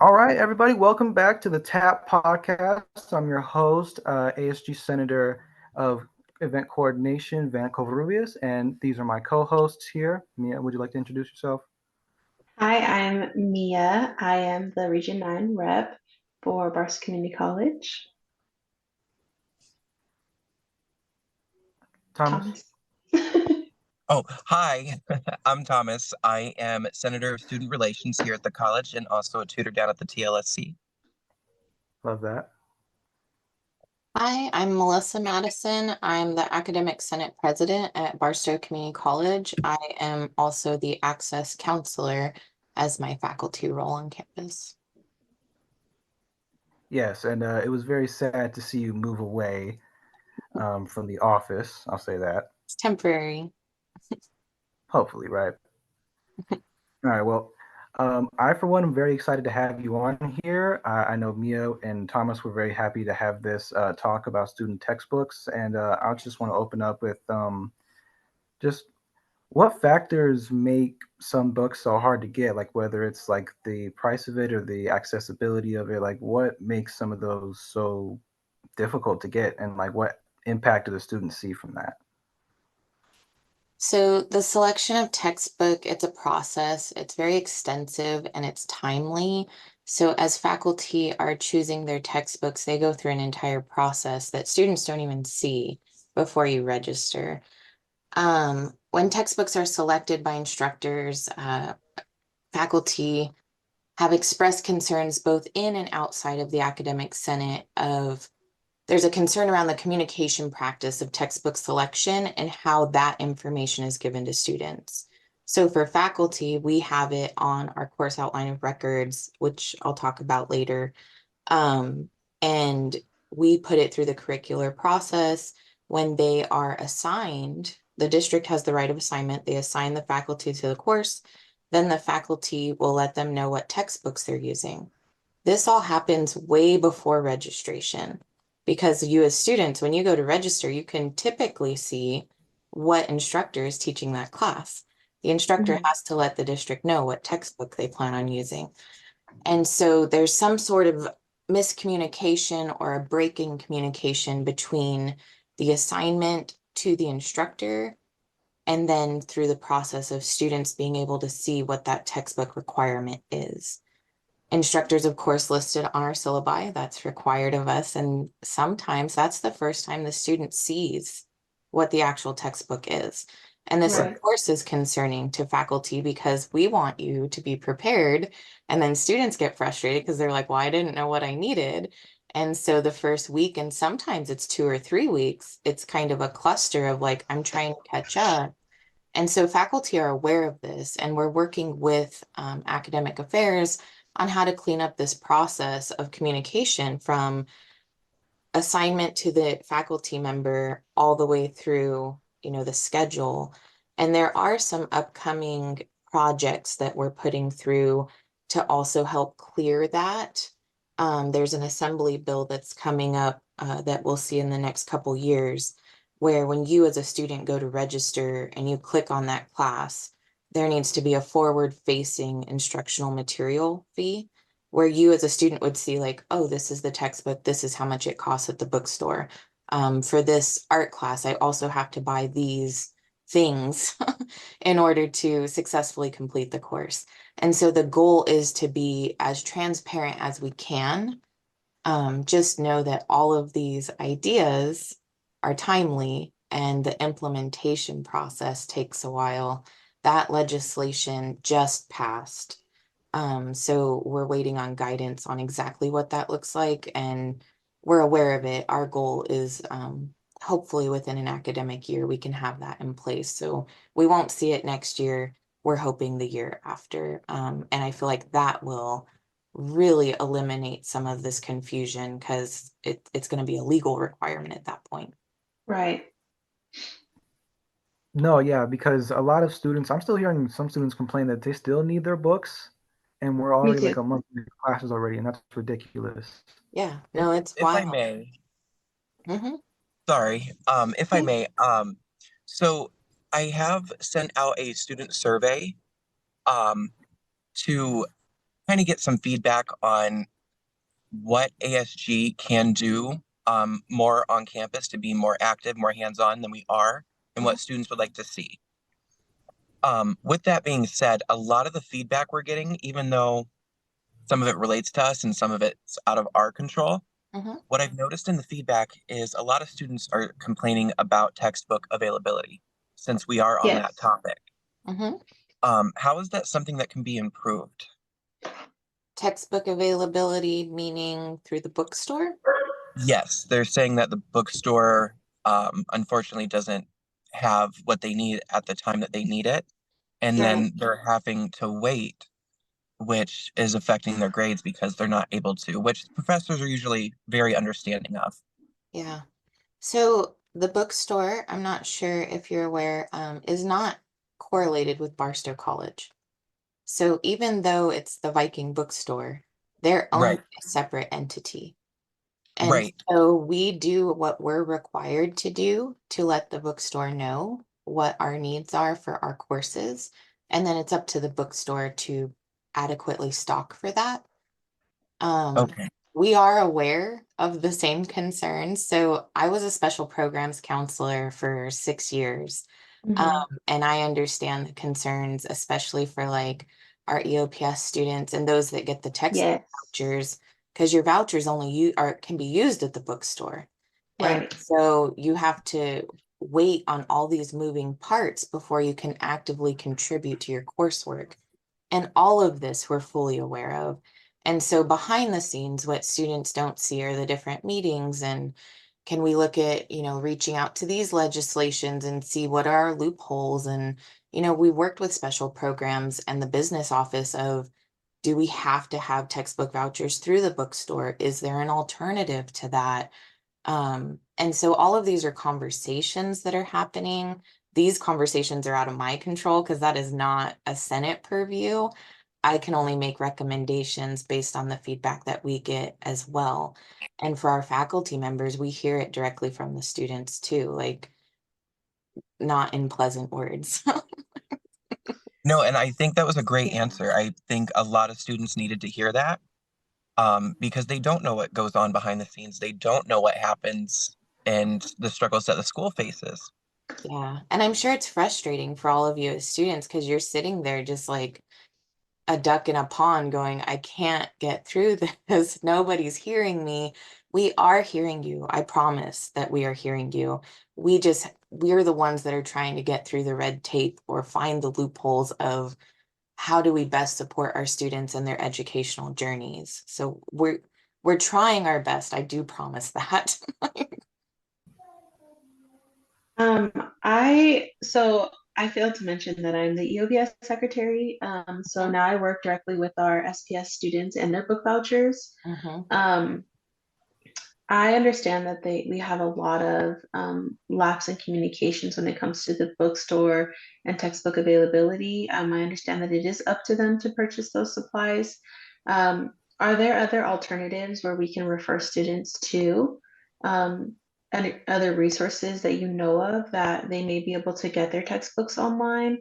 All right, everybody, welcome back to the TAP podcast. I'm your host, ASG Senator of Event Coordination, Van Covarrubias, and these are my co-hosts here. Mia, would you like to introduce yourself? Hi, I'm Mia. I am the Region 9 rep for Barks Community College. Thomas? Thomas. Oh, hi. I'm Thomas. I am Senator of Student Relations here at the college and also a tutor down at the TLSC. Love that. Hi, I'm Melissa Madison. I'm the Academic Senate President at Barstow Community College. I am also the Access Counselor as my faculty role on campus. Yes, and it was very sad to see you move away from the office. I'll say that. It's temporary. Hopefully, right? All right, well, I, for one, am very excited to have you on here. I know Mia and Thomas were very happy to have this talk about student textbooks, and I just want to open up with just what factors make some books so hard to get, like whether it's like the price of it or the accessibility of it, like what makes some of those so difficult to get, and like what impact do the students see from that? So the selection of textbook, it's a process. It's very extensive and it's timely. So as faculty are choosing their textbooks, they go through an entire process that students don't even see before you register. When textbooks are selected by instructors, faculty have expressed concerns both in and outside of the academic senate of there's a concern around the communication practice of textbook selection and how that information is given to students. So for faculty, we have it on our course outline of records, which I'll talk about later. And we put it through the curricular process. When they are assigned, the district has the right of assignment. They assign the faculty to the course. Then the faculty will let them know what textbooks they're using. This all happens way before registration because you as students, when you go to register, you can typically see what instructor is teaching that class. The instructor has to let the district know what textbook they plan on using. And so there's some sort of miscommunication or a break in communication between the assignment to the instructor and then through the process of students being able to see what that textbook requirement is. Instructors, of course, listed on our syllabi, that's required of us. And sometimes that's the first time the student sees what the actual textbook is. And this, Right. of course, is concerning to faculty because we want you to be prepared. And then students get frustrated because they're like, well, I didn't know what I needed. And so the first week, and sometimes it's 2 or 3 weeks, it's kind of a cluster of like, I'm trying to catch up. And so faculty are aware of this, and we're working with academic affairs on how to clean up this process of communication from assignment to the faculty member all the way through, the schedule. And there are some upcoming projects that we're putting through to also help clear that. There's an assembly bill that's coming up that we'll see in the next couple years, where when you as a student go to register and you click on that class, there needs to be a forward-facing instructional material fee where you as a student would see like, oh, this is the textbook, this is how much it costs at the bookstore. For this art class, I also have to buy these things in order to successfully complete the course. And so the goal is to be as transparent as we can. Just know that all of these ideas are timely and the implementation process takes a while. That legislation just passed. So we're waiting on guidance on exactly what that looks like, and we're aware of it. Our goal is hopefully within an academic year, we can have that in place. So we won't see it next year. We're hoping the year after. And I feel like that will really eliminate some of this confusion because it's going to be a legal requirement at that point. Right. No, yeah, because a lot of students, I'm still hearing some students complain that they still need their books, and we're Me already like too. a month into classes already, and that's ridiculous. Yeah, If, no, it's if I wild. may, Mm-hmm. sorry, if I Yeah. may, so I have sent out a student survey, um, to kind of get some feedback on what ASG can do more on campus to be more active, more hands-on than we are, and what students would like to see. With that being said, a lot of the feedback we're getting, even though some of it relates to us and some of it's out of our control, what I've noticed in the feedback is a lot of students are complaining about textbook availability, since we are on that Yes. topic. How is that something that can be improved? Textbook availability, meaning through the bookstore? Yes, they're saying that the bookstore unfortunately doesn't have what they need at the time that they need it. And Yeah. then they're having to wait, which is affecting their grades because they're not able to, which professors are usually very understanding of. Yeah. So the bookstore, I'm not sure if you're aware, is not correlated with Barstow College. So even though it's the Viking bookstore, they're owned Right, by a separate entity. And right. so we do what we're required to do to let the bookstore know what our needs are for our courses. And then it's up to the bookstore to adequately stock for that. Okay. We are aware of the same concerns. So I was a special programs counselor for 6 years. And I understand the concerns, especially for like our EOPS students and those that get the textbook Yes. vouchers, because your vouchers only can be used at the bookstore. And Right. so you have to wait on all these moving parts before you can actively contribute to your coursework. And all of this we're fully aware of. And so behind the scenes, what students don't see are the different meetings, and can we look at, reaching out to these legislations and see what are our loopholes. And, we worked with special programs and the business office of, do we have to have textbook vouchers through the bookstore? Is there an alternative to that? And so all of these are conversations that are happening. These conversations are out of my control because that is not a Senate purview. I can only make recommendations based on the feedback that we get as well. And for our faculty members, we hear it directly from the students too, like not in pleasant words. No, and I think that was a great answer. I think a lot of students needed to hear that because they don't know what goes on behind the scenes. They don't know what happens and the struggles that the school faces. Yeah. And I'm sure it's frustrating for all of you as students because you're sitting there just like a duck in a pond going, I can't get through this. Nobody's hearing me. We are hearing you. I promise that we are hearing you. We're the ones that are trying to get through the red tape or find the loopholes of how do we best support our students and their educational journeys. So we're trying our best. I do promise that. Um, I failed to mention that I'm the EOBS secretary. So now I work directly with our SPS students and their book vouchers. Mhm. I understand that we have a lot of lapse in communications when it comes to the bookstore and textbook availability. I understand that it is up to them to purchase those supplies. Are there other alternatives where we can refer students to and other resources that you know of that they may be able to get their textbooks online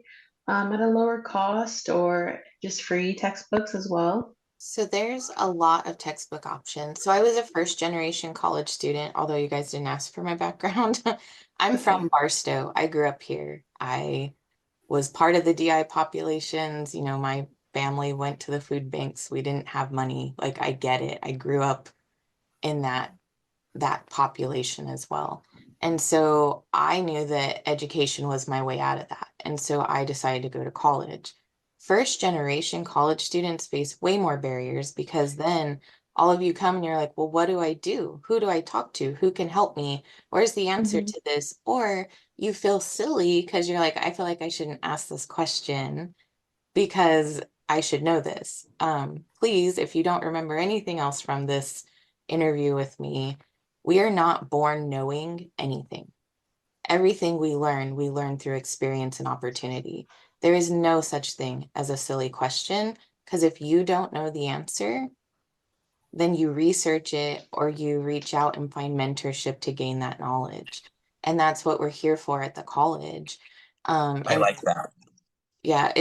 at a lower cost or just free textbooks as well? So there's a lot of textbook options. So I was a first generation college student, although you guys didn't ask for my background. I'm Okay. from Barstow. I grew up here. I was part of the DI populations. My family went to the food banks. We didn't have money. Like I get it. I grew up in that population as well. And so I knew that education was my way out of that. And so I decided to go to college. First generation college students face way more barriers because then all of you come and you're like, well, what do I do? Who do I talk to? Who can help me? Where's the answer Mhm. to this? Or you feel silly because you're like, I feel like I shouldn't ask this question because I should know this. Please, if you don't remember anything else from this interview with me, we are not born knowing anything. Everything we learn through experience and opportunity. There is no such thing as a silly question because if you don't know the answer, then you research it or you reach out and find mentorship to gain that knowledge. And that's what we're here for at the college. I And like that. yeah,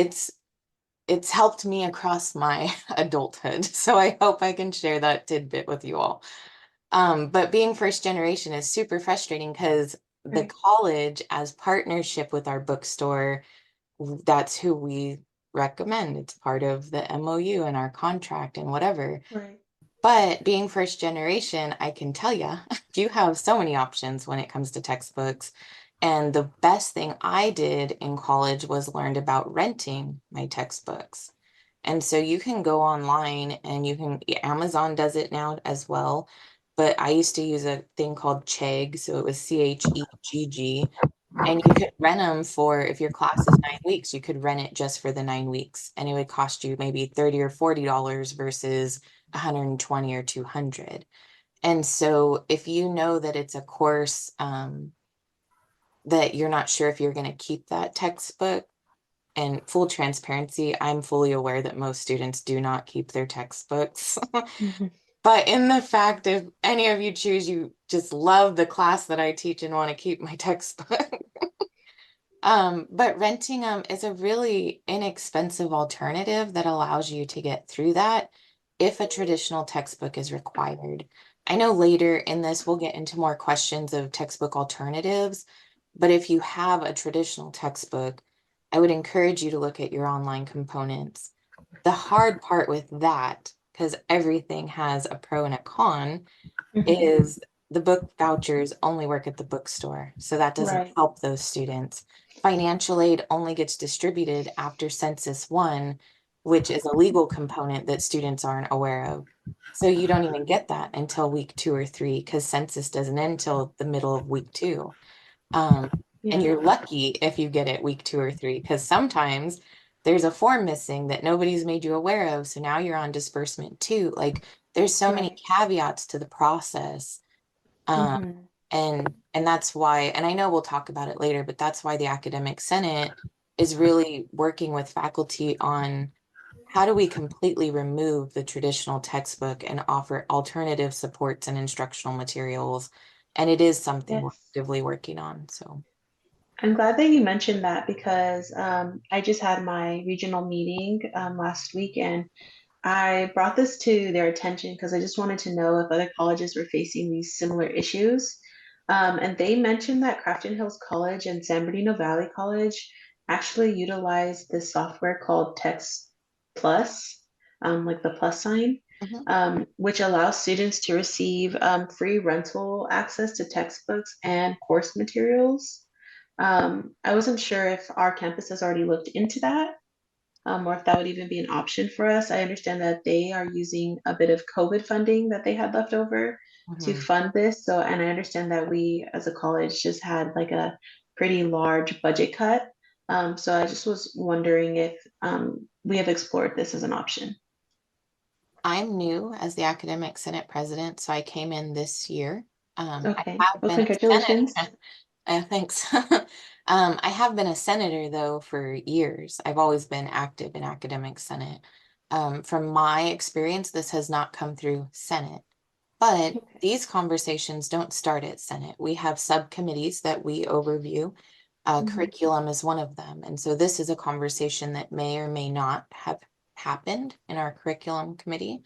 it's helped me across my adulthood. So I hope I can share that tidbit with you all. But being first generation is super frustrating because the Right. college, as partnership with our bookstore, that's who we recommend. It's part of the MOU and our contract and whatever. Right. But being first generation, I can tell you, you have so many options when it comes to textbooks. And the best thing I did in college was learned about renting my textbooks. And so you can go online and you can, Amazon does it now as well. But I used to use a thing called Chegg. So it was Cheggg. And you could rent them for, if your class is 9 weeks, you could rent it just for the 9 weeks. And it would cost you maybe $30 or $40 versus 120 or 200. And so if you know that it's a course that you're not sure if you're going to keep that textbook, and full transparency, I'm fully aware that most students do not keep their textbooks. Mhm. But in the fact, if any of you choose, you just love the class that I teach and want to keep my textbook. But renting them is a really inexpensive alternative that allows you to get through that if a traditional textbook is required. I know later in this we'll get into more questions of textbook alternatives, but if you have a traditional textbook, I would encourage you to look at your online components. The hard part with that, because everything has a pro and a con, Mhm. is the book vouchers only work at the bookstore. So that doesn't Right. help those students. Financial aid only gets distributed after Census 1, which is a legal component that students aren't aware of. So you don't even get that until week 2 or 3 because census doesn't end until the middle of week 2. Um, and Yeah. you're lucky if you get it week 2 or 3 because sometimes there's a form missing that nobody's made you aware of. So now you're on disbursement too. Like there's so many Right. caveats to the process. Um, Mhm. and that's why, and I know we'll talk about it later, but that's why the Academic Senate is really working with faculty on how do we completely remove the traditional textbook and offer alternative supports and instructional materials. And it is something we're Yes. actively working on. So, I'm glad that you mentioned that because I just had my regional meeting last week and I brought this to their attention because I just wanted to know if other colleges were facing these similar issues. And they mentioned that Crafton Hills College and San Bernardino Valley College actually utilize this software called Text Plus, like the plus sign, mhm. which allows students to receive free rental access to textbooks and course materials. I wasn't sure if our campus has already looked into that, or if that would even be an option for us. I understand that they are using a bit of COVID funding that they had left over to Mhm. fund this. So, and I understand that we as a college just had like a pretty large budget cut. So I just was wondering if we have explored this as an option. I'm new as the Academic Senate president, so I came in this year. I Okay. have Well, been a congratulations. senator. Thanks. I have been a senator though for years. I've always been active in Academic Senate. From my experience, this has not come through Senate, but Okay. these conversations don't start at Senate. We have subcommittees that we overview. Mhm. Curriculum is one of them. And so this is a conversation that may or may not have happened in our curriculum committee.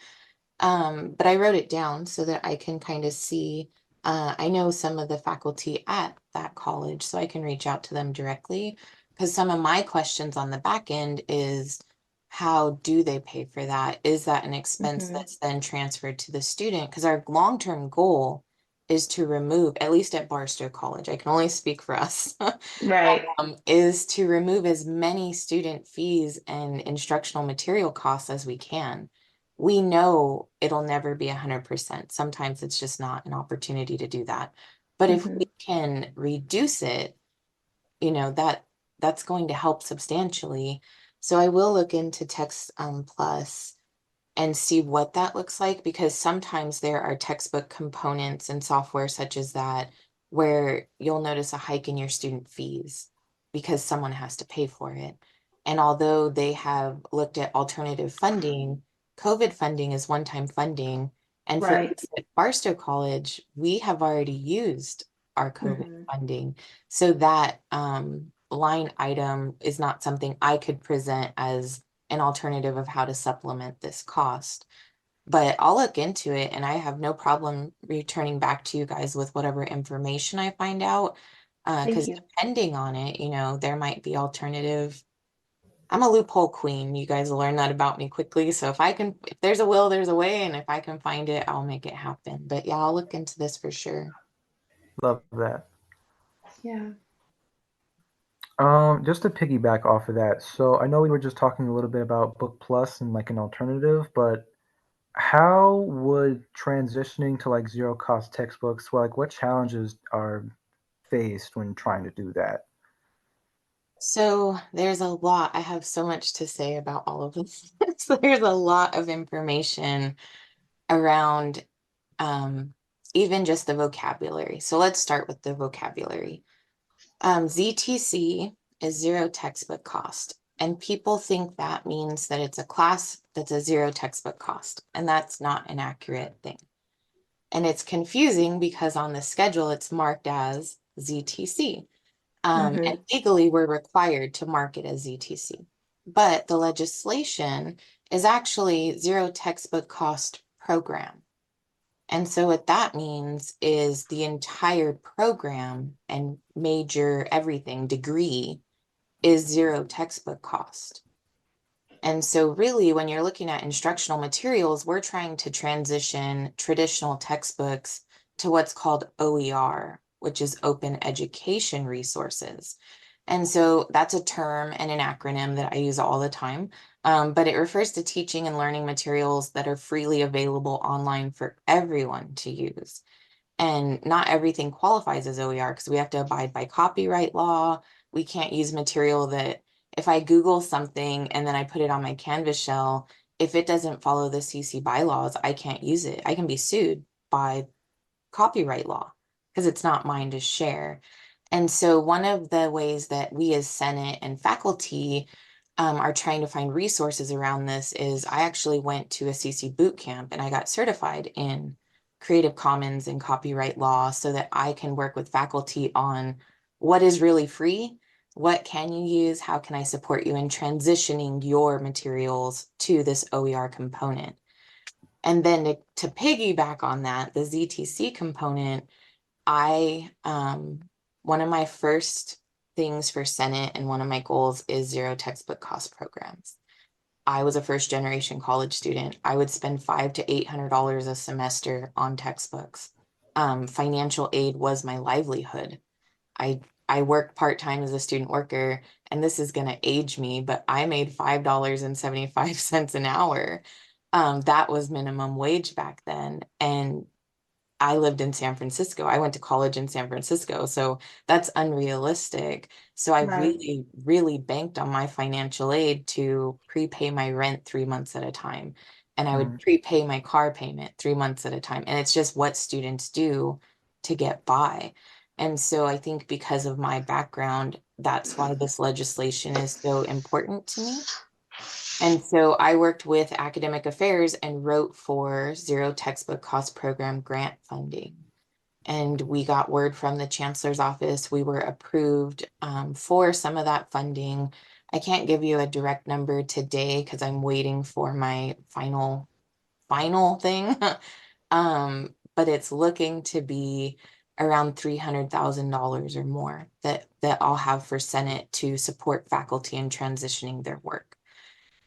But I wrote it down so that I can kind of see. I know some of the faculty at that college, so I can reach out to them directly. Because some of my questions on the back end is how do they pay for that? Is that an expense Mhm. that's then transferred to the student? Because our long-term goal is to remove, at least at Barstow College, I can only speak for us, Right. is to remove as many student fees and instructional material costs as we can. We know it'll never be 100%. Sometimes it's just not an opportunity to do that. But if we Mhm. can reduce it, that's going to help substantially. So I will look into Text Plus and see what that looks like because sometimes there are textbook components and software such as that where you'll notice a hike in your student fees because someone has to pay for it. And although they have looked at alternative funding, COVID funding is one-time funding. And for Right. us at Barstow College, we have already used our COVID Mhm. funding. So that line item is not something I could present as an alternative of how to supplement this cost. But I'll look into it, and I have no problem returning back to you guys with whatever information I find out. Thank Because you. depending on it, there might be alternative. I'm a loophole queen. You guys will learn that about me quickly. So if there's a will, there's a way. And if I can find it, I'll make it happen. But yeah, I'll look into this for sure. Love that. Yeah. Just to piggyback off of that, so I know we were just talking a little bit about Book Plus and like an alternative, but how would transitioning to like zero cost textbooks, well, like what challenges are faced when trying to do that? So there's a lot. I have so much to say about all of this. So there's a lot of information around even just the vocabulary. So let's start with the vocabulary. ZTC is zero textbook cost. And people think that means that it's a class that's a zero textbook cost. And that's not an accurate thing. And it's confusing because on the schedule, it's marked as ZTC. And legally, we're required to mark it as ZTC. But the legislation is actually zero textbook cost program. And so what that means is the entire program and major everything degree is zero textbook cost. And so really when you're looking at instructional materials, we're trying to transition traditional textbooks to what's called OER, which is Open Education Resources. And so that's a term and an acronym that I use all the time. But it refers to teaching and learning materials that are freely available online for everyone to use. And not everything qualifies as OER because we have to abide by copyright law. We can't use material that if I Google something and then I put it on my Canvas shell, if it doesn't follow the CC bylaws, I can't use it. I can be sued by copyright law because it's not mine to share. And so one of the ways that we as Senate and faculty are trying to find resources around this is I actually went to a CC boot camp and I got certified in Creative Commons and copyright law so that I can work with faculty on what is really free, what can you use, how can I support you in transitioning your materials to this OER component. And then to piggyback on that, the ZTC component, one of my first things for Senate and one of my goals is zero textbook cost programs. I was a first generation college student. I would spend $500 to $800 a semester on textbooks. Financial aid was my livelihood. I worked part-time as a student worker, and this is going to age me, but I made $5.75 an hour. That was minimum wage back then. And I lived in San Francisco. I went to college in San Francisco, so that's unrealistic. So I Right. really, really banked on my financial aid to prepay my rent 3 months at a time. And I would prepay my car payment 3 months at a time. And it's just what students do to get by. And so I think because of my background, that's why this legislation is so important to me. And so I worked with academic affairs and wrote for zero textbook cost program grant funding. And we got word from the chancellor's office. We were approved for some of that funding. I can't give you a direct number today because I'm waiting for my final thing. But it's looking to be around $300,000 or more that I'll have for Senate to support faculty in transitioning their work.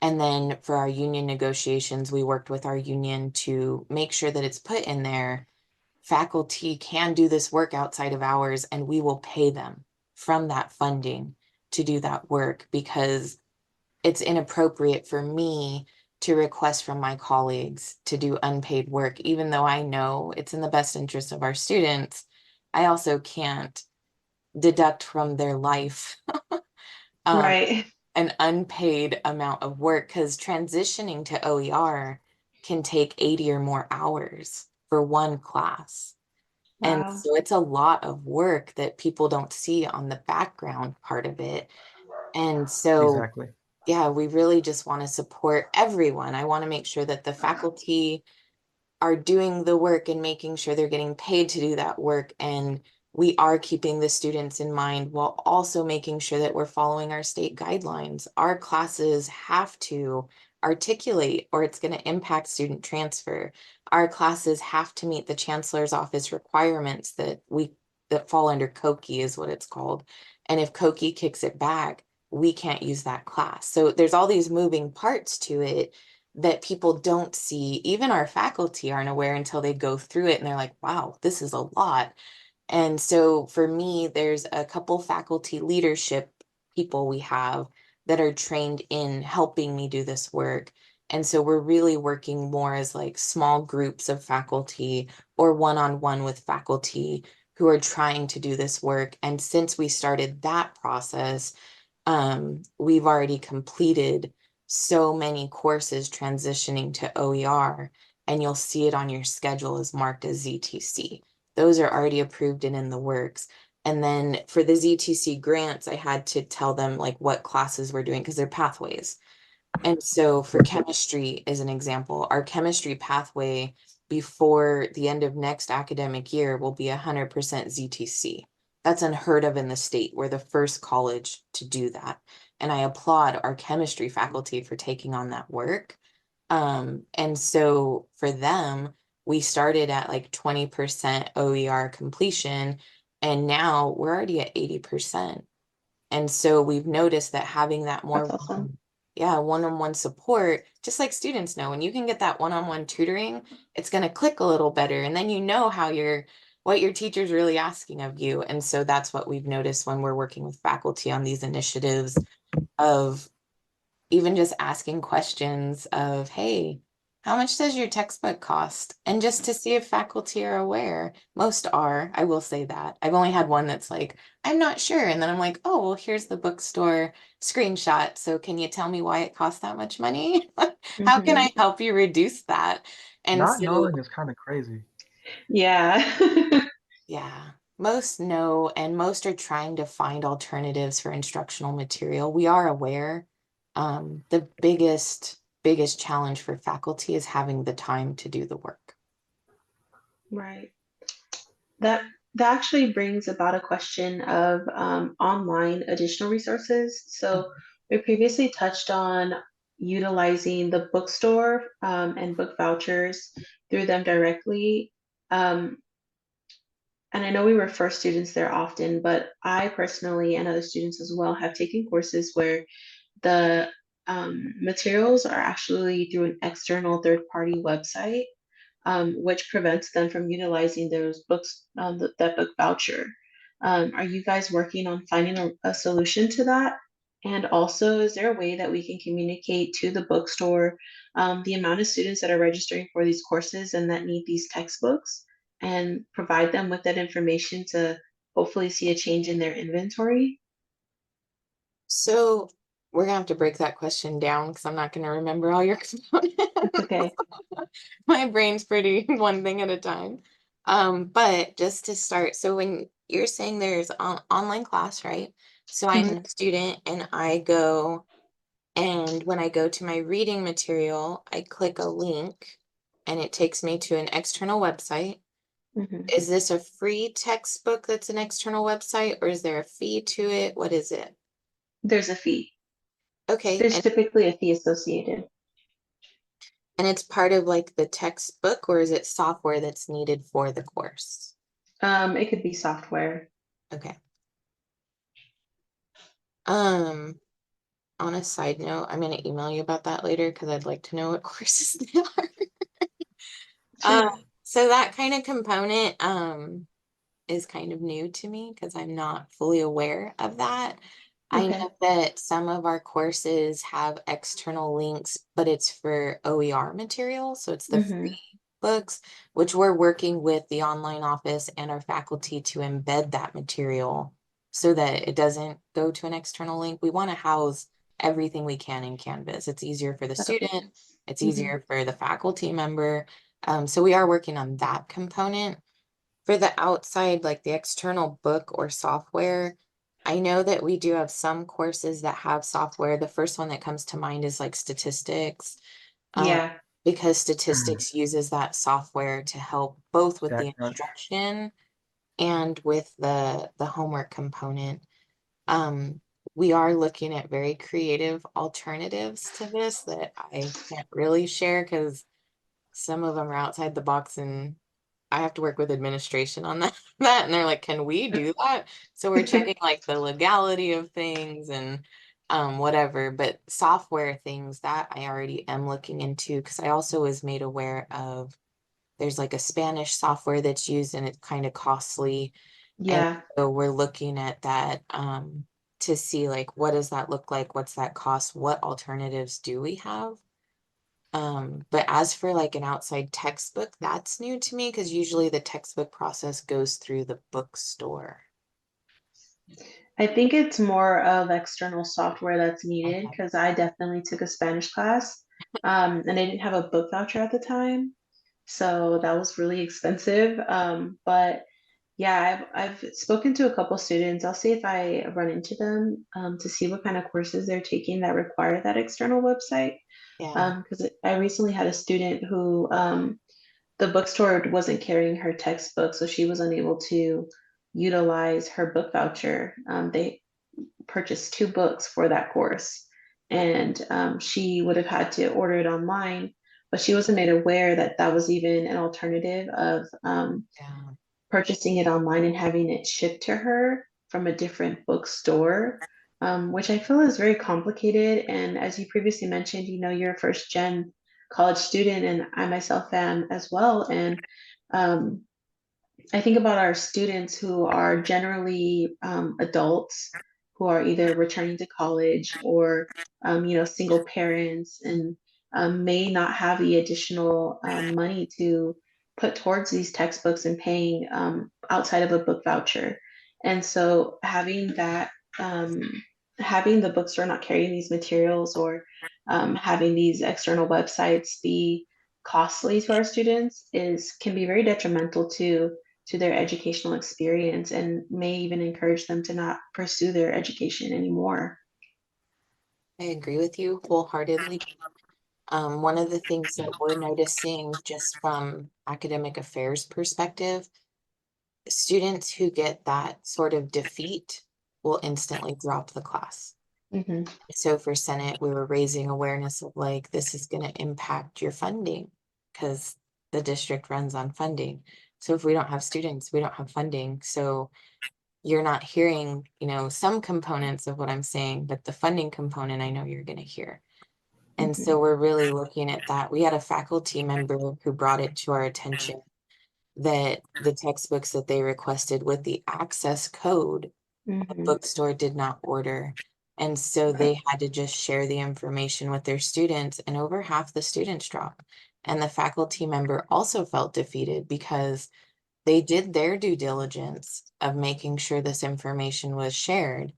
And then for our union negotiations, we worked with our union to make sure that it's put in there. Faculty can do this work outside of hours, and we will pay them from that funding to do that work because it's inappropriate for me to request from my colleagues to do unpaid work, even though I know it's in the best interest of our students. I also can't deduct from their life um, Right. an unpaid amount of work because transitioning to OER can take 80 or more hours for one class. And Wow. so it's a lot of work that people don't see on the background part of it. And so, Exactly. yeah, we really just want to support everyone. I want to make sure that the faculty are doing the work and making sure they're getting paid to do that work. And we are keeping the students in mind while also making sure that we're following our state guidelines. Our classes have to articulate or it's going to impact student transfer. Our classes have to meet the chancellor's office requirements that fall under COKI is what it's called. And if COKI kicks it back, we can't use that class. So there's all these moving parts to it that people don't see. Even our faculty aren't aware until they go through it and they're like, wow, this is a lot. And so for me, there's a couple faculty leadership people we have that are trained in helping me do this work. And so we're really working more as like small groups of faculty or one-on-one with faculty who are trying to do this work. And since we started that process, we've already completed so many courses transitioning to OER, and you'll see it on your schedule as marked as ZTC. Those are already approved and in the works. And then for the ZTC grants, I had to tell them like what classes we're doing because they're pathways. And so for chemistry, as an example, our chemistry pathway before the end of next academic year will be 100% ZTC. That's unheard of in the state. We're the first college to do that. And I applaud our chemistry faculty for taking on that work. And so for them, we started at like 20% OER completion, and now we're already at 80%. And so we've noticed that having that more That's awesome. one-on-one support, just like students know, when you can get that one-on-one tutoring, it's going to click a little better. And then you know what your teacher's really asking of you. And so that's what we've noticed when we're working with faculty on these initiatives of even just asking questions of, hey, how much does your textbook cost? And just to see if faculty are aware. Most are, I will say that. I've only had one that's like, I'm not sure. And then I'm like, oh, well, here's the bookstore screenshot. So can you tell me why it costs that much money? How can I help you reduce that? And Not so, knowing is kind of crazy. Yeah. yeah, most know, and most are trying to find alternatives for instructional material. We are aware. The biggest challenge for faculty is having the time to do the work. Right. That that actually brings about a question of online additional resources. So we previously touched on utilizing the bookstore and book vouchers through them directly. Um, and I know we refer students there often, but I personally and other students as well have taken courses where the materials are actually through an external third-party website, which prevents them from utilizing those books, that book voucher. Are you guys working on finding a solution to that? And also, is there a way that we can communicate to the bookstore the amount of students that are registering for these courses and that need these textbooks and provide them with that information to hopefully see a change in their inventory? So we're gonna have to break that question down because I'm not gonna remember all your components. It's okay. My brain's pretty one thing at a time. But just to start, so when you're saying there's online class, right? So I'm a student and I go, and when I go to my reading material, I click a link and it takes me to an external website. Mhm. Is this a free textbook that's an external website, or is there a fee to it? What is it? There's a fee. Okay, There's typically a fee associated. and it's part of like the textbook, or is it software that's needed for the course? It could be software. Okay. On a side note, I'm gonna email you about that later because I'd like to know what courses they are. Sure. So that kind of component is kind of new to me because I'm not fully aware of that. I Okay. know that some of our courses have external links, but it's for OER material, so it's the Mm-hmm. free books, which we're working with the online office and our faculty to embed that material so that it doesn't go to an external link. We want to house everything we can in Canvas. It's easier for the That'll make student, sense. it's Mm-hmm. easier for the faculty member. So we are working on that component. For the outside, like the external book or software, I know that we do have some courses that have software. The first one that comes to mind is like statistics, Yeah. because statistics uses that software to help both with the StatCrunch. instruction. And with the homework component, we are looking at very creative alternatives to this that I can't really share because some of them are outside the box and I have to work with administration on that and they're like, can we do that? So we're checking like the legality of things and whatever, but software things that I already am looking into because I also was made aware of there's like a Spanish software that's used and it's kind of costly. And Yeah. so we're looking at that to see like what does that look like? What's that cost? What alternatives do we have? But as for like an outside textbook, that's new to me because usually the textbook process goes through the bookstore. I think it's more of external software that's needed Okay. because I definitely took a Spanish class, and I didn't have a book voucher at the time, so that was really expensive. But yeah, I've spoken to a couple students. I'll see if I run into them to see what kind of courses they're taking that require that external website. Yeah. Because I recently had a student who the bookstore wasn't carrying her textbook, so she was unable to utilize her book voucher. They purchased two books for that course, and she would have had to order it online, but she wasn't made aware that that was even an alternative of Yeah. purchasing it online and having it shipped to her from a different bookstore, which I feel is very complicated. And as you previously mentioned, you know, you're a first gen college student, and I myself am as well. And um, I think about our students who are generally adults who are either returning to college or, you know, single parents and may not have the additional money to put towards these textbooks and paying outside of a book voucher. And so um, having the bookstore not carrying these materials or having these external websites be costly to our students is can be very detrimental to their educational experience and may even encourage them to not pursue their education anymore. I agree with you wholeheartedly. One of the things that we're noticing just from academic affairs perspective, students who get that sort of defeat will instantly drop the class. Hmm. So for Senate, we were raising awareness of like, this is going to impact your funding because the district runs on funding. So if we don't have students, we don't have funding. So you're not hearing, you know, some components of what I'm saying, but the funding component, I know you're going to hear. And Hmm. so we're really looking at that. We had a faculty member who brought it to our attention that the textbooks that they requested with the access code Hmm. bookstore did not order. And so Okay. they had to just share the information with their students, and over half the students dropped. And the faculty member also felt defeated because they did their due diligence of making sure this information was shared,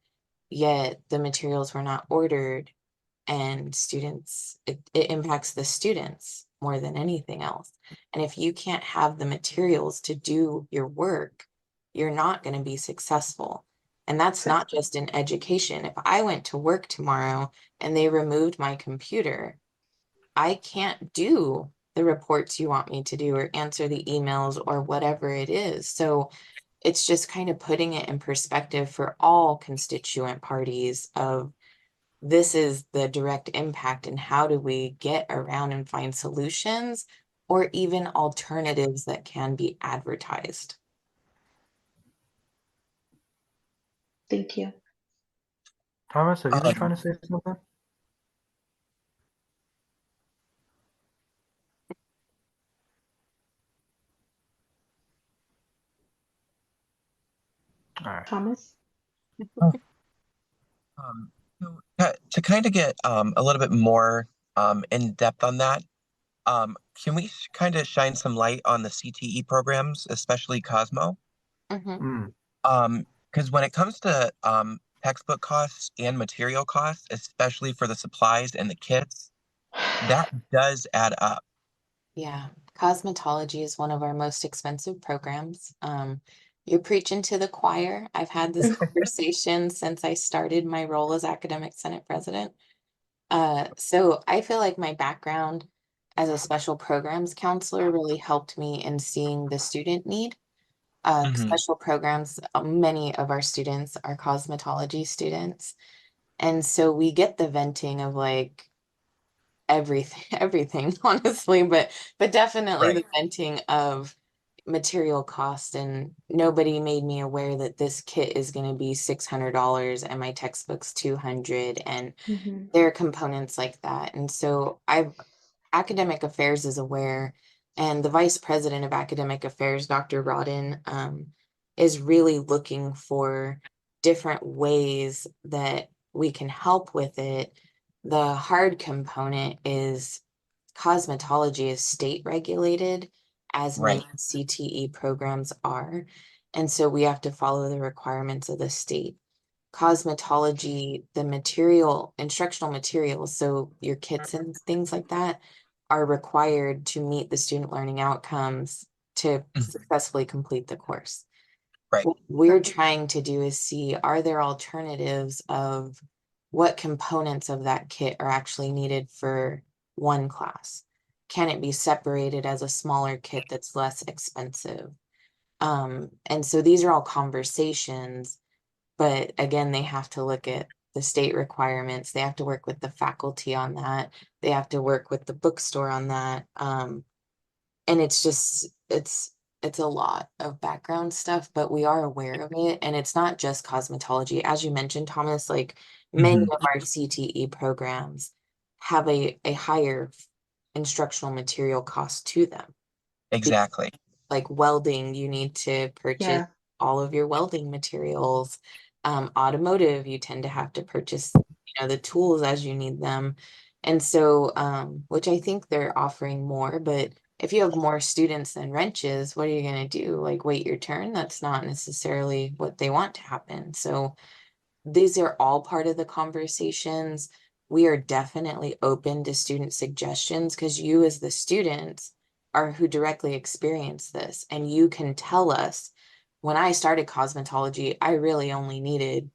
yet the materials were not ordered. And students, it impacts the students more than anything else. And if you can't have the materials to do your work, you're not going to be successful. And that's not Exactly. just in education. If I went to work tomorrow and they removed my computer, I can't do the reports you want me to do or answer the emails or whatever it is. So it's just kind of putting it in perspective for all constituent parties of this is the direct impact and how do we get around and find solutions or even alternatives that can be advertised. Thank you. Thomas, have you been trying Um, to say something? All right. Thomas? um, so to kind of get a little bit more in depth on that, can we kind of shine some light on the CTE programs, especially Cosmo? Mhm. Mm. Because when it comes to textbook costs and material costs, especially for the supplies and the kits, that does add up. Yeah, cosmetology is one of our most expensive programs. You're preaching to the choir. I've had this conversation since I started my role as academic senate president. So I feel like my background as a special programs counselor really helped me in seeing the student need. Mhm. Special programs. Many of our students are cosmetology students. And so we get the venting of like everything, everything, honestly, but definitely Right. the venting of material cost. And nobody made me aware that this kit is going to be $600 and my textbook's 200, and Mhm. there are components like that. And so I've academic affairs is aware, and the vice president of academic affairs, Dr. Rodden, is really looking for different ways that we can help with it. The hard component is cosmetology is state regulated, as Right. many CTE programs are. And so we have to follow the requirements of the state. Cosmetology, the material, instructional materials, so your kits and things like that, are required to meet the student learning outcomes to Mhm. successfully complete the course. Right. What we're Okay. trying to do is see, are there alternatives of what components of that kit are actually needed for one class? Can it be separated as a smaller kit that's less expensive? And so these are all conversations, but again, they have to look at the state requirements. They have to work with the faculty on that. They have to work with the bookstore on that. And it's just it's a lot of background stuff, but we are aware of it. And it's not just cosmetology. As you mentioned, Thomas, like many Mhm. of our CTE programs have a higher instructional material cost to them. Exactly. Like welding, you need to purchase Yeah. all of your welding materials. Automotive, you tend to have to purchase, the tools as you need them. And so, which I think they're offering more, but if you have more students than wrenches, what are you going to do? Like wait your turn? That's not necessarily what they want to happen. So these are all part of the conversations. We are definitely open to student suggestions because you, as the students, are who directly experience this. And you can tell us, when I started cosmetology, I really only needed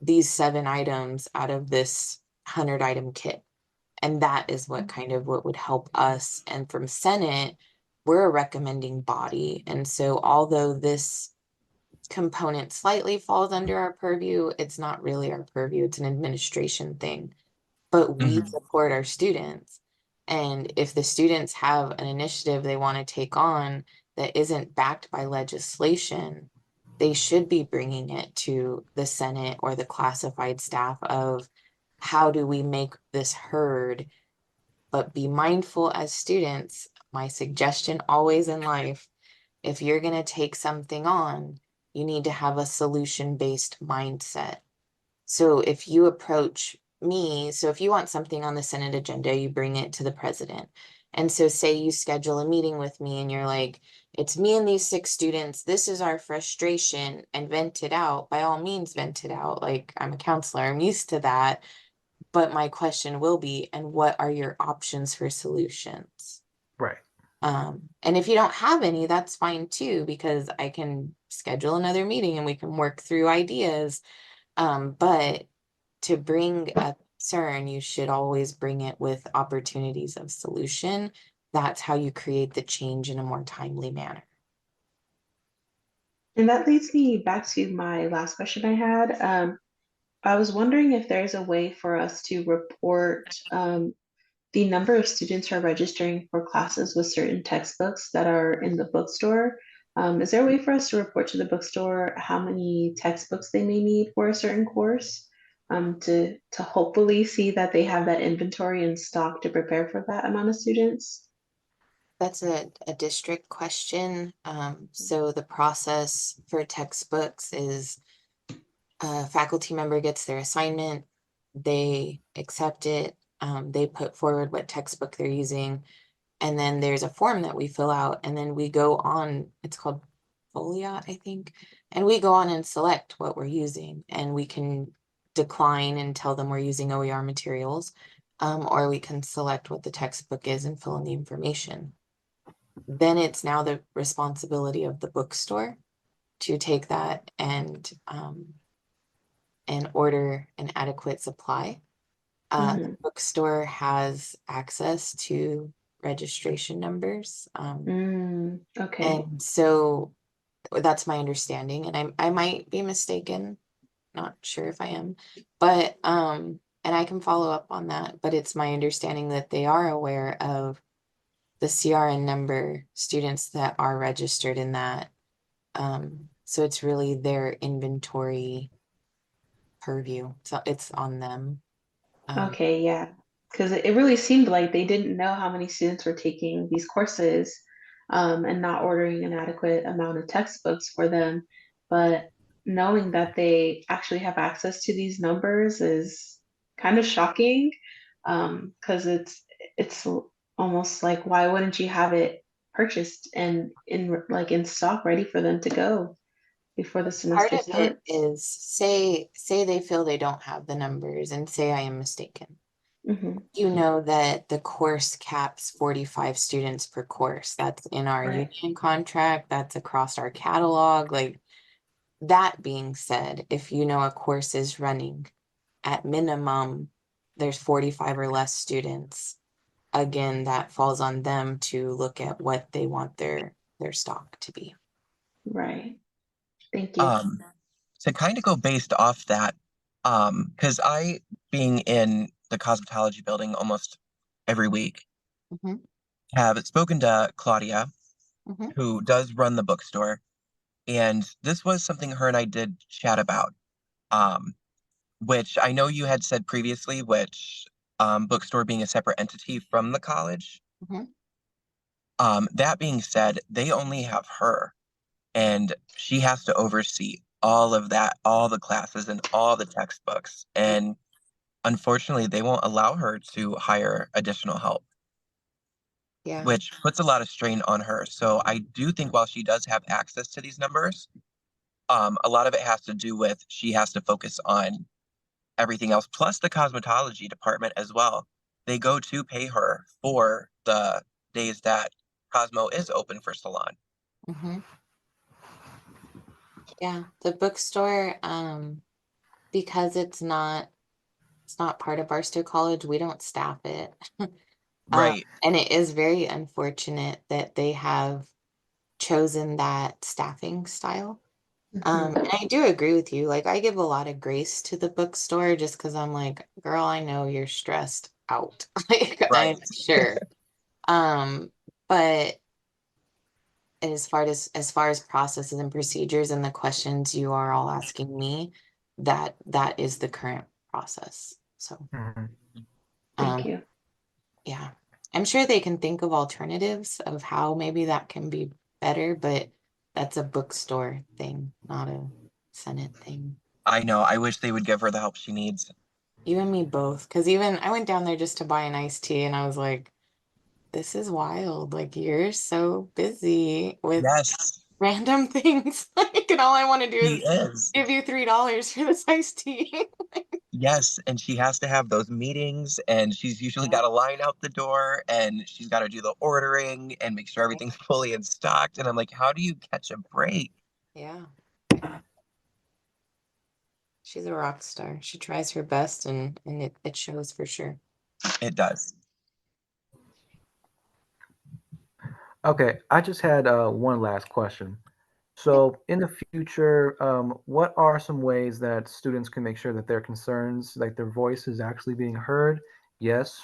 these 7 items out of this 100-item kit. And that is what kind of what would help us. And from Senate, we're a recommending body. And so although this component slightly falls under our purview, it's not really our purview. It's an administration thing, but we Mhm. support our students. And if the students have an initiative they want to take on that isn't backed by legislation, they should be bringing it to the Senate or the classified staff of how do we make this heard, but be mindful as students. My suggestion always in life, if you're going to take something on, you need to have a solution-based mindset. So if you approach me, so if you want something on the Senate agenda, you bring it to the president. And so say you schedule a meeting with me and you're like, it's me and these 6 students, this is our frustration, and vent it out. By all means, vent it out. Like I'm a counselor, I'm used to that. But my question will be, and what are your options for solutions? Right. And if you don't have any, that's fine too, because I can schedule another meeting and we can work through ideas. But to bring a concern, you should always bring it with opportunities of solution. That's how you create the change in a more timely manner. And that leads me back to my last question I had. I was wondering if there's a way for us to report the number of students who are registering for classes with certain textbooks that are in the bookstore. Is there a way for us to report to the bookstore how many textbooks they may need for a certain course, to hopefully see that they have that inventory in stock to prepare for that amount of students? That's a district question. So the process for textbooks is a faculty member gets their assignment, they accept it, they put forward what textbook they're using, and then there's a form that we fill out, and then we go on, it's called Folia, I think, and we go on and select what we're using, and we can decline and tell them we're using OER materials, or we can select what the textbook is and fill in the information. Then it's now the responsibility of the bookstore to take that and order an adequate supply. The Mhm. bookstore has access to registration numbers. Okay. And so That's my understanding, and I might be mistaken. Not sure if I am, but and I can follow up on that, but it's my understanding that they are aware of the CRN number students that are registered in that. So it's really their inventory purview. So it's on them. Okay, yeah. Because it really seemed like they didn't know how many students were taking these courses, and not ordering an adequate amount of textbooks for them. But knowing that they actually have access to these numbers is kind of shocking, because it's almost like, why wouldn't you have it purchased and in stock ready for them to go before the Part semester of it starts? is say they feel they don't have the numbers and say I am mistaken. Hmm. You know that the course caps 45 students per course. That's in our Right. union contract, that's across our catalog. Like, that being said, if you know a course is running at minimum, there's 45 or less students. Again, that falls on them to look at what they want their stock to be. Right. Thank you. Um, to kind of go based off that, because I, being in the cosmetology building almost every week, Mhm, have spoken to Claudia, mhm. who does run the bookstore, and this was something her and I did chat about, um, which I know you had said previously, which bookstore being a separate entity from the college. Mhm. That being said, they only have her, and she has to oversee all of that, all the classes and all the textbooks. And unfortunately, they won't allow her to hire additional help, Yeah. which puts a lot of strain on her. So I do think while she does have access to these numbers, a lot of it has to do with she has to focus on everything else, plus the cosmetology department as well. They go to pay her for the days that Cosmo is open for salon. Mhm. Yeah, the bookstore, because it's not part of Barstow College, we don't staff it. Right. And it is very unfortunate that they have chosen that staffing style. Mhm. And I do agree with you. Like, I give a lot of grace to the bookstore just because I'm like, girl, I know you're stressed out. Like, Right. I'm sure. Um, but as far as processes and procedures and the questions you are all asking me, that is the current process. So, Mhm. um, Thank you. yeah, I'm sure they can think of alternatives of how maybe that can be better, but that's a bookstore thing, not a Senate thing. I know. I wish they would give her the help she needs. You and me both, because even I went down there just to buy an iced tea, and I was like, this is wild. Like, you're so busy with Yes, random things. Like, and all I want to do she is is. give you $3 for this iced tea. Yes, and she has to have those meetings, and she's usually got a line out the door, and she's got to do the ordering and make sure everything's fully in stocked. And I'm like, how do you catch a break? Yeah, she's a rock star. She tries her best, and it shows for sure. It does. Okay, I just had one last question. Yeah. So, in the future, what are some ways that students can make sure that their concerns, like their voice, is actually being heard? Yes,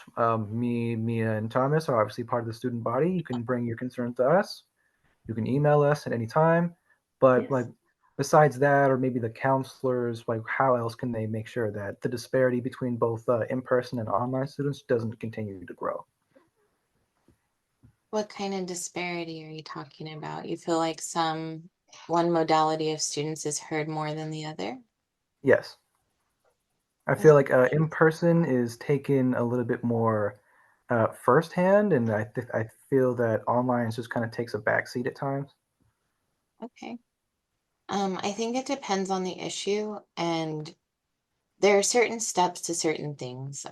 me, Mia, and Thomas are obviously part of the student body. You can bring your concerns to us. You can email us at any time. But like, Yes. besides that, or maybe the counselors, like, how else can they make sure that the disparity between both in-person and online students doesn't continue to grow? What kind of disparity are you talking about? You feel like one modality of students is heard more than the other? Yes. I feel like in person is taken a little bit more firsthand, and I feel that online just kind of takes a backseat at times. Okay. I think it depends on the issue, and there are certain steps to certain things.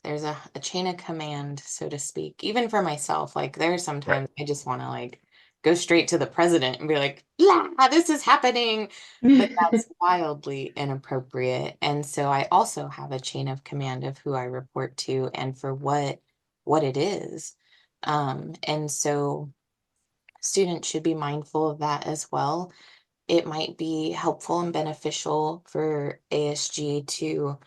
There's a chain of command, so to speak. Even for myself, like there are Right. sometimes I just want to like go straight to the president and be like, "Blah, this is happening," but that's wildly inappropriate. And so I also have a chain of command of who I report to and for what it is. And so students should be mindful of that as well. It might be helpful and beneficial for ASG to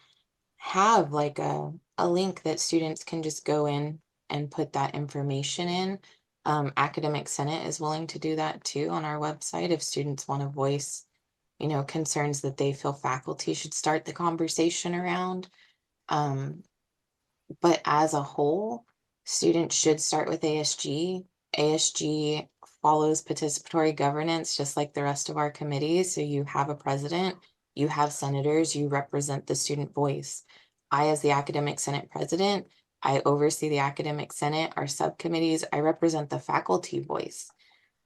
have like a link that students can just go in and put that information in. Academic Senate is willing to do that too on our website if students want to voice, concerns that they feel faculty should start the conversation around. But as a whole, students should start with ASG. ASG follows participatory governance just like the rest of our committees. So you have a president, you have senators, you represent the student voice. I, as the Academic Senate president, I oversee the Academic Senate, our subcommittees, I represent the faculty voice.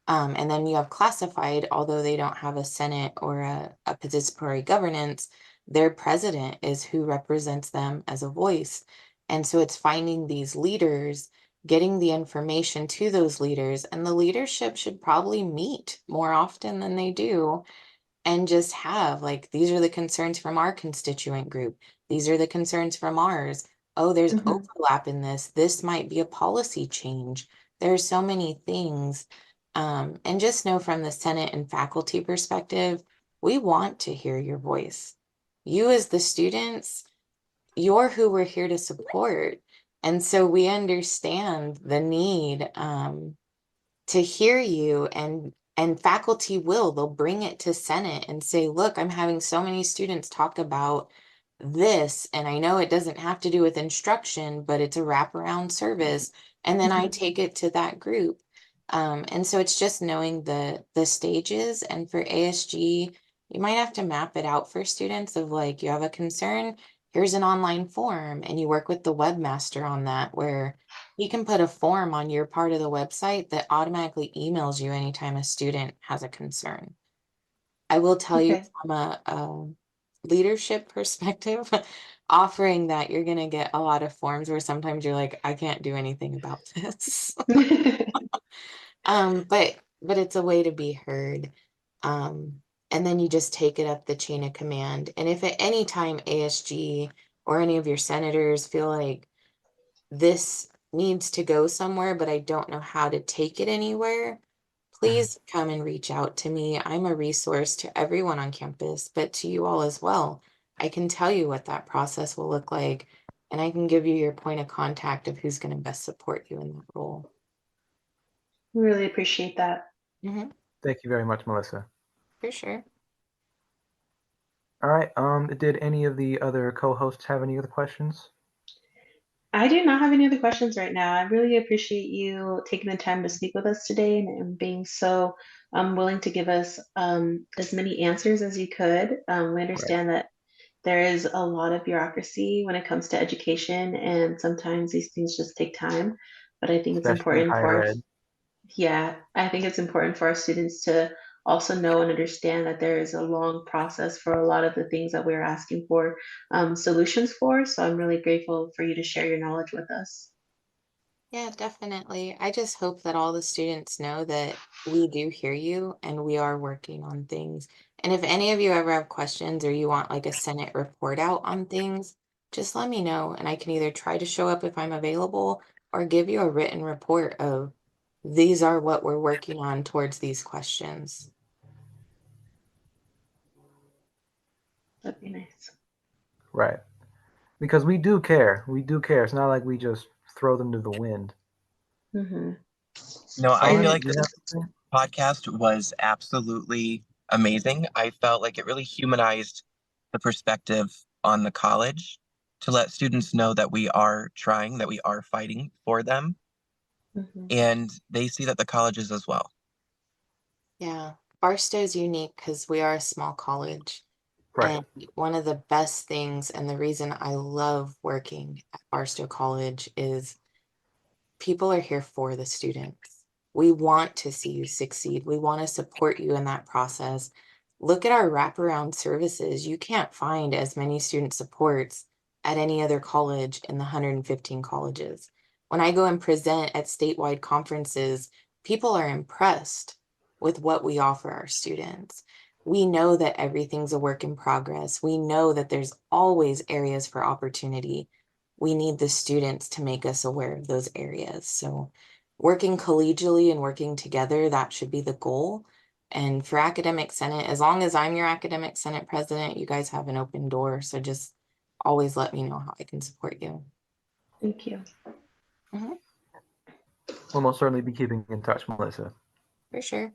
And then you have classified, although they don't have a Senate or a participatory governance, their president is who represents them as a voice. And so it's finding these leaders, getting the information to those leaders, and the leadership should probably meet more often than they do and just have like, these are the concerns from our constituent group. These are the concerns from ours. Oh, there's overlap in this. This might be a policy change. There's so many things. And just know from the Senate and faculty perspective, we want to hear your voice. You as the students, you're who we're here to support. And so we understand the need to hear you, and faculty they'll bring it to Senate and say, look, I'm having so many students talk about this, and I know it doesn't have to do with instruction, but it's a wraparound service. And then I take it to that group. And so it's just knowing the stages. And for ASG, you might have to map it out for students of like, you have a concern, here's an online form, and you work with the webmaster on that, where you can put a form on your part of the website that automatically emails you anytime a student has a concern. I will tell you from a leadership perspective, offering that, you're going to get a lot of forms where sometimes you're like, I can't do anything about this. But it's a way to be heard. And then you just take it up the chain of command. And if at any time ASG or any of your senators feel like this needs to go somewhere, but I don't know how to take it anywhere, please come and reach out to me. I'm a resource to everyone on campus, but to you all as well. I can tell you what that process will look like, and I can give you your point of contact of who's going to best support you in that role. Really appreciate that. Thank you very much, Melissa. For sure. All right. Did any of the other co-hosts have any other questions? I do not have any other questions right now. I really appreciate you taking the time to speak with us today and being so willing to give us as many answers as you could. We understand that there is a lot of bureaucracy when it comes to education, and sometimes these things just take time. But I think it's Especially in important higher ed. I think it's important for our students to also know and understand that there is a long process for a lot of the things that we're asking for solutions for. So I'm really grateful for you to share your knowledge with us. Yeah, definitely. I just hope that all the students know that we do hear you and we are working on things. And if any of you ever have questions or you want like a Senate report out on things, just let me know and I can either try to show up if I'm available or give you a written report of these are what we're working on towards these questions. That'd be nice. Right. Because we do care. We do care. It's not like we just throw them to the wind. No, I feel like you this have to say? podcast was absolutely amazing. I felt like it really humanized the perspective on the college to let students know that we are trying, that we are fighting for them, and they see that the college is as well. Yeah, Barstow is unique because we are a small college. Right. And one of the best things and the reason I love working at Barstow College is people are here for the students. We want to see you succeed. We want to support you in that process. Look at our wraparound services. You can't find as many student supports at any other college in the 115 colleges. When I go and present at statewide conferences, people are impressed with what we offer our students. We know that everything's a work in progress. We know that there's always areas for opportunity. We need the students to make us aware of those areas. So working collegially and working together, that should be the goal. And for academic senate, as long as I'm your academic senate president, you guys have an open door. So just always let me know how I can support you. Thank you. We'll most certainly be keeping in touch, Melissa. For sure.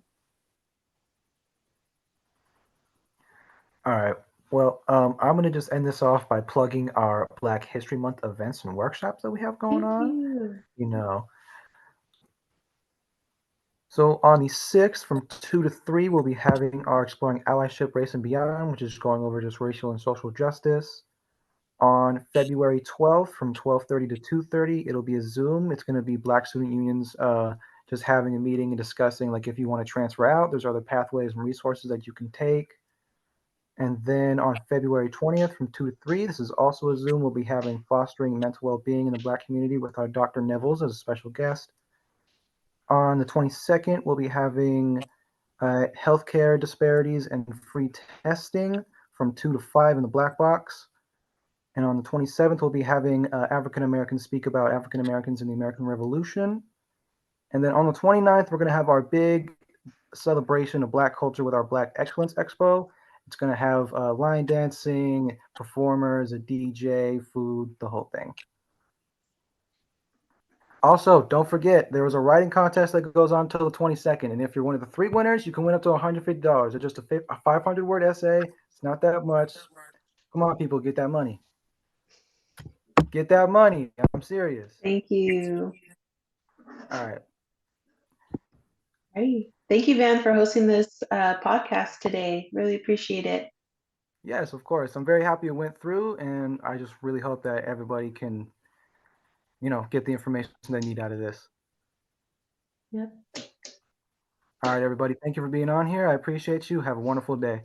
All right. Well, I'm going to just end this off by plugging our Black History Month events and workshops that we have going on. You know, so on the 6th from 2 to 3, we'll be having our Exploring Allyship, Race, and Beyond, which is going over just racial and social justice. On February 12th from 12:30 to 2:30, it'll be a Zoom. It's going to be Black Student Unions just having a meeting and discussing, like, if you want to transfer out, there's other pathways and resources that you can take. And then on February 20th from 2 to 3, this is also a Zoom. We'll be having Fostering Mental Well-Being in the Black Community with our Dr. Nevels as a special guest. On the 22nd, we'll be having healthcare disparities and free testing from 2 to 5 in the Black Box. And on the 27th, we'll be having African Americans speak about African Americans in the American Revolution. And then on the 29th, we're going to have our big celebration of Black culture with our Black Excellence Expo. It's going to have line dancing, performers, a DJ, food, the whole thing. Also, don't forget, there was a writing contest that goes on until the 22nd. And if you're one of the 3 winners, you can win up to $150. It's just a 500-word essay. It's not that much. Come on, people, get that money. Get that money. I'm serious. Thank you. All right. Great. Thank you, Van, for hosting this podcast today. Really appreciate it. Yes, of course. I'm very happy it went through, and I just really hope that everybody can, get the information they need out of this. Yep. All right, everybody. Thank you for being on here. I appreciate you. Have a wonderful day.